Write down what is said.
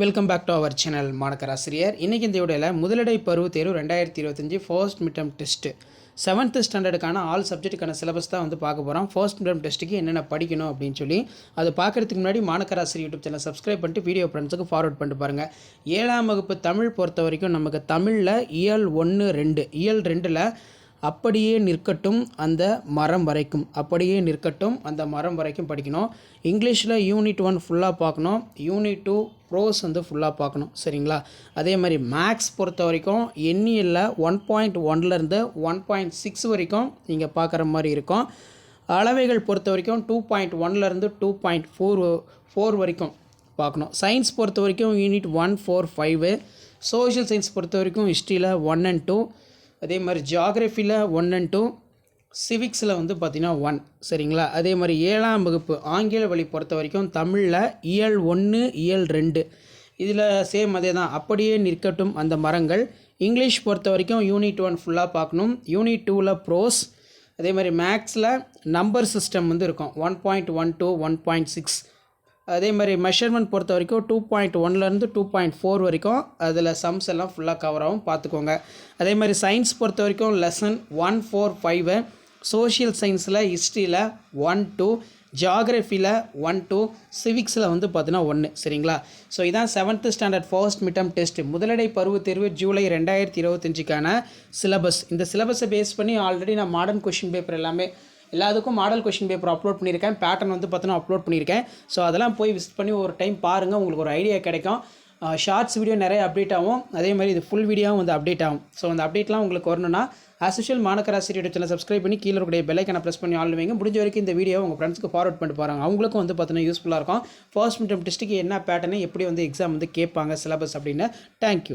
Welcome back to our channel மாணக்கர் ஆசிரியர். இன்றைக்கி இந்த வீடியோவில் முதலிடை பருவ தேர்வு 2025 ஃபர்ஸ்ட் மிட்டம் டெஸ்ட்டு 7th ஸ்டாண்டர்டுக்கான ஆல் சப்ஜெக்ட்டுக்கான சிலபஸ் தான் பார்க்க போகிறோம். ஃபர்ஸ்ட் மிட்டம் டெஸ்ட்டுக்கு என்னென்ன படிக்கணும் அப்படின்னு சொல்லி அது பார்க்குறதுக்கு முன்னாடி மாணக்கர் ஆசிரியர் யூடியூப் சேனல் சப்ஸ்கிரைப் பண்ணிட்டு வீடியோ ஃப்ரெண்ட்ஸுக்கு ஃபார்வர்ட் பண்ணிட்டு பாருங்கள். 7ஆம் வகுப்பு தமிழ் பொறுத்த வரைக்கும் நமக்கு தமிழில் இயல் 1, 2 இயல் 2ல் அப்படியே நிற்கட்டும் அந்த மரம் வரைக்கும், அப்படியே நிற்கட்டும் அந்த மரம் வரைக்கும் படிக்கணும். இங்கிலீஷில் யூனிட் 1 ஃபுல்லாக பார்க்கணும், யூனிட் 2 ப்ரோஸ் ஃபுல்லாக பார்க்கணும். சரிங்களா? அதே மாதிரி மேக்ஸ் பொறுத்த வரைக்கும் எண்ணியலில் 1.1லேருந்து 1.6 வரைக்கும் நீங்கள் பார்க்குற மாதிரி இருக்கும். அளவைகள் பொறுத்த வரைக்கும் 2.1லேருந்து 2.4 வரைக்கும் பார்க்கணும். சயின்ஸ் பொறுத்த வரைக்கும் யூனிட் 1, 4, 5. சோஷியல் சயின்ஸ் பொறுத்த வரைக்கும் ஹிஸ்ட்ரியில் 1 and 2. அதே மாதிரி ஜியாகிரஃபியில் 1 and 2, சிவிக்ஸில் பார்த்திங்கன்னா 1. சரிங்களா? அதே மாதிரி 7ஆம் வகுப்பு ஆங்கில வழி பொறுத்த வரைக்கும் தமிழில் இயல் 1, இயல் 2 இதில் சேம் அதே தான், அப்படியே நிற்கட்டும் அந்த மரங்கள். இங்கிலீஷ் பொறுத்த வரைக்கும் யூனிட் 1 ஃபுல்லாக பார்க்கணும், யூனிட் 2ல் ப்ரோஸ். அதே மாதிரி மேக்ஸில் நம்பர் சிஸ்டம் இருக்கும் 1.1 to 1.6. அதே மாதிரி மெஷர்மெண்ட் பொறுத்த வரைக்கும் 2.1லேருந்து 2.4 வரைக்கும் அதில் சம்ஸ் எல்லாம் ஃபுல்லாக கவர் ஆகும், பார்த்துக்கோங்க. அதே மாதிரி சயின்ஸ் பொறுத்த வரைக்கும் லெசன் 1, 4, 5. சோஷியல் சயின்ஸில் ஹிஸ்ட்ரியில் 1, 2, ஜியாகிரஃபியில் 1, 2, சிவிக்ஸில் பார்த்தீங்கன்னா 1. சரிங்களா? ஸோ இதான் 7th standard first midterm test முதலிடை பருவத் தேர்வு ஜூலை 2025க்கான சிலபஸ். இந்த சிலபஸை பேஸ் பண்ணி ஆல்ரெடி நான் மாடர்ன் கொஷின் பேப்பர் எல்லாத்துக்கும் மாடல் கொஷின் பேப்பர் அப்லோட் பண்ணியிருக்கேன், பேட்டர்ன் பார்த்தீங்கன்னா அப்லோட் பண்ணியிருக்கேன். ஸோ அதெல்லாம் போய் விசிட் பண்ணி ஒரு டைம் பாருங்கள், உங்களுக்கு ஒரு ஐடியா கிடைக்கும். ஷார்ட்ஸ் வீடியோ நிறைய அப்டேட் ஆகும், அதே மாதிரி இது ஃபுல் வீடியோவும் அப்டேட் ஆகும். ஸோ அந்த அப்டேட்லாம் உங்களுக்கு வரணும்னா ஆஸ் யூஷுவல் மாணக்கர் ஆசிரியர் சேனல் சப்ஸ்கிரைப் பண்ணி கீழே இருக்கக்கூடிய பெல் ஐக்கானை ப்ரெஸ் பண்ணி ஆல் வைங்க. முடிஞ்ச வரைக்கும் இந்த வீடியோ உங்கள் ஃப்ரெண்ட்ஸ்க்கு ஃபார்வர்ட் பண்ணிட்டு பாருங்கள், அவங்களுக்கும் பார்த்தீங்கன்னா யூஸ்ஃபுல்லாக இருக்கும். ஃபர்ஸ்ட் மிட்டம் டெஸ்ட்டுக்கு என்ன பேட்டர்னு எப்படி எக்ஸாம் கேட்பாங்க சிலபஸ் அப்படின்னு. தேங்க்யூ.